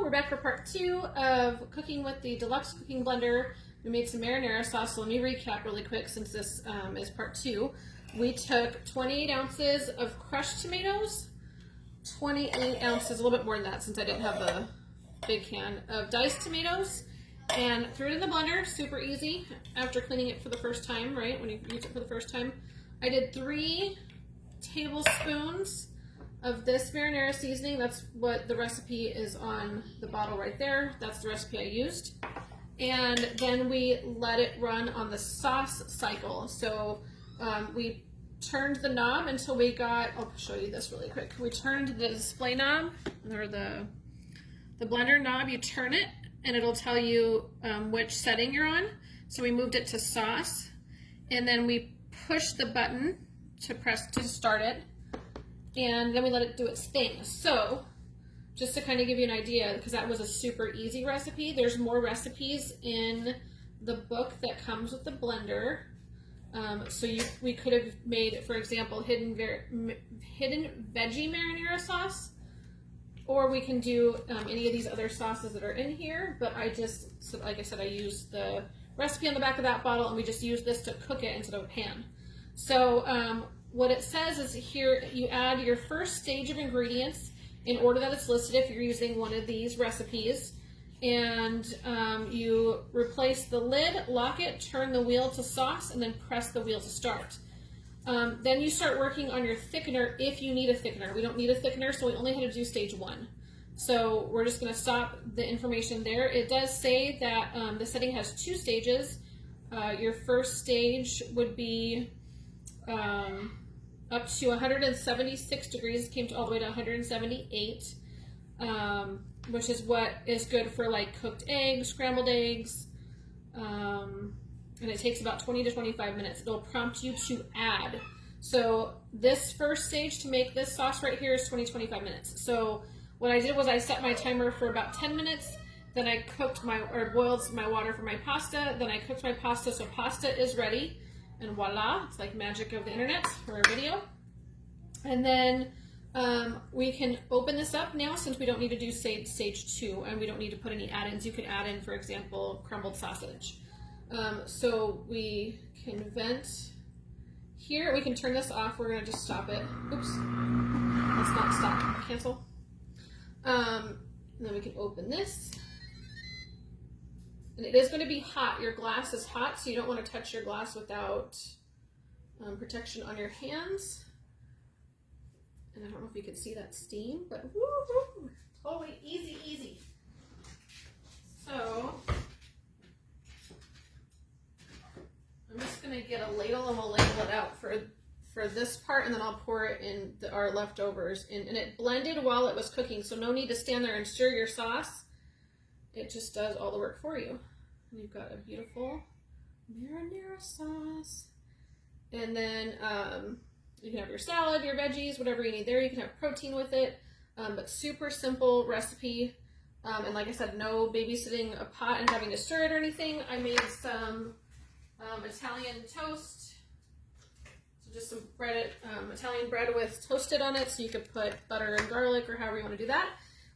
we're back for part 2 of cooking with the Deluxe cooking blender. We made some marinara sauce, so let me recap really quick since this is part 2. We took 28 ounces of crushed tomatoes, 28 ounces, a little bit more than that since I didn't have the big can, of diced tomatoes, and threw it in the blender, super easy, after cleaning it for the first time, right, when you use it for the first time. I did 3 tablespoons of this marinara seasoning. That's what the recipe is on the bottle right there. That's the recipe I used. And then we let it run on the sauce cycle. So we turned the knob until we got, I'll show you this really quick. We turned the display knob, or the blender knob, you turn it and it'll tell you which setting you're on. So we moved it to sauce, and then we pushed the button to start it. And then we let it do its thing. So just to kind of give you an idea, because that was a super easy recipe, there's more recipes in the book that comes with the blender. So we could have made, for example, hidden veggie marinara sauce, or we can do any of these other sauces that are in here. But I just, so like I said, I used the recipe on the back of that bottle, and we just use this to cook it instead of a pan. So what it says is here, you add your first stage of ingredients in order that it's listed if you're using one of these recipes, and you replace the lid, lock it, turn the wheel to sauce, and then press the wheel to start. Then you start working on your thickener if you need a thickener. We don't need a thickener, so we only had to do stage 1. So we're just going to stop the information there. It does say that the setting has 2 stages. Your first stage would be up to 176 degrees, came all the way to 178, which is what is good for like cooked eggs, scrambled eggs, and it takes about 20 to 25 minutes. It'll prompt you to add. So this first stage to make this sauce right here is 20-25 minutes. So what I did was I set my timer for about 10 minutes, then I boiled my water for my pasta, then I cooked my pasta, so pasta is ready. And voila, it's like magic of the internet for a video. And then we can open this up now, since we don't need to do stage 2, and we don't need to put any add-ins. You could add in, for example, crumbled sausage. So we can vent here. We can turn this off. We're gonna just stop it. Oops, let's not stop, cancel. And then we can open this. And it is going to be hot. Your glass is hot, so you don't want to touch your glass without protection on your hands. And I don't know if you can see that steam, but woo-hoo, totally easy, easy. So I'm just going to get a ladle, and we'll ladle it out for this part, and then I'll pour it in our leftovers. And it blended while it was cooking, so no need to stand there and stir your sauce. It just does all the work for you. And you've got a beautiful marinara sauce. And then you can have your salad, your veggies, whatever you need there. You can have protein with it, but super simple recipe. And like I said, no babysitting a pot and having to stir it or anything. I made some Italian toast. So just some bread, Italian bread with toasted on it. So you could put butter and garlic or however you want to do that.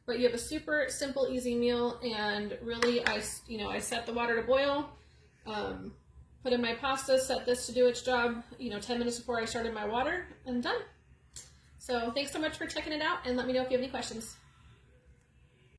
But you have a super simple, easy meal, and really, I set the water to boil, put in my pasta, set this to do its job, 10 minutes before I started my water, and done. So thanks so much for checking it out, and let me know if you have any questions.